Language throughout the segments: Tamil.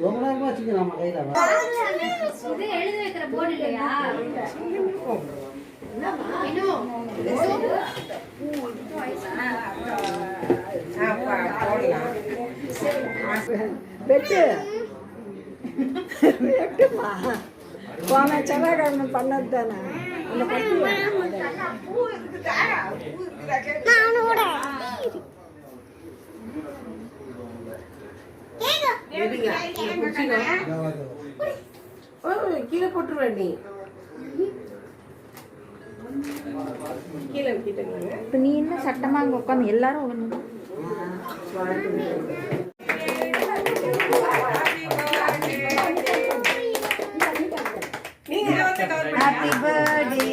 ரொம்ப நேரமா வச்சுக்கலாம் கையில எழுதி வைக்கிற போர்டு இல்லையா? வெட்டு வெட்டுமா போன செவ்வாய்க்கிழமை பண்ணது தானே அந்த பட்டி கீழே போட்டுருவேன் நீ கீழே இப்போ நீ என்ன சட்டமாக அங்கே உட்காந்து எல்லாரும் ஹாப்பி பர்த்டே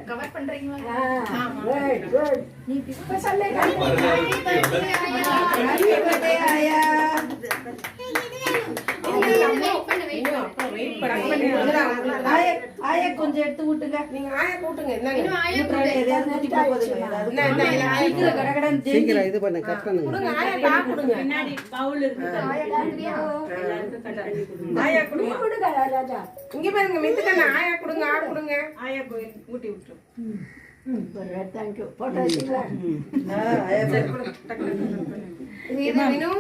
கவர் பண்றீங்களா? நீ இப்ப சொல்ல ஆயா கொஞ்சம் எடுத்து விட்டுங்க. நீங்க ஆயா கூட்டுங்க. சீக்கிரம் இது பண்ணு கட் பண்ணுங்க. பின்னாடி பவுல் இருக்கு. ஆயா கொடுங்க ராஜா. இங்க பாருங்க மித்துக்கண்ணா ஆயா கொடுங்க ஆ கொடுங்க. ஆயா போய் ஊட்டி விட்டு. தேங்க் யூ போட்டோ வச்சிங்களா? ஆயா இது மீனு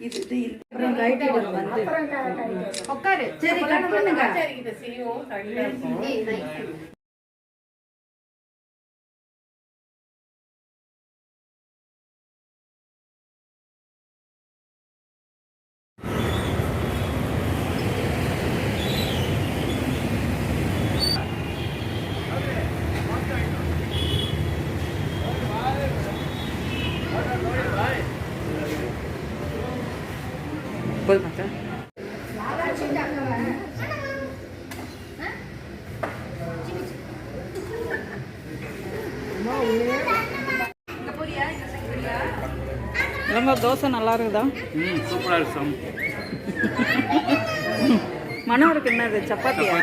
இது அப்புறம் லைட் வந்து உட்காரு. சரி கட் பண்ணுங்க. சரி இது சீவும் கரெக்ட்டா இருக்கும். போய் பார்த்தா ரொம்ப தோசை நல்லா இருக்குதா? சூப்பராக இருக்கு சாமி. மனோருக்கு என்னது சப்பாத்தியா?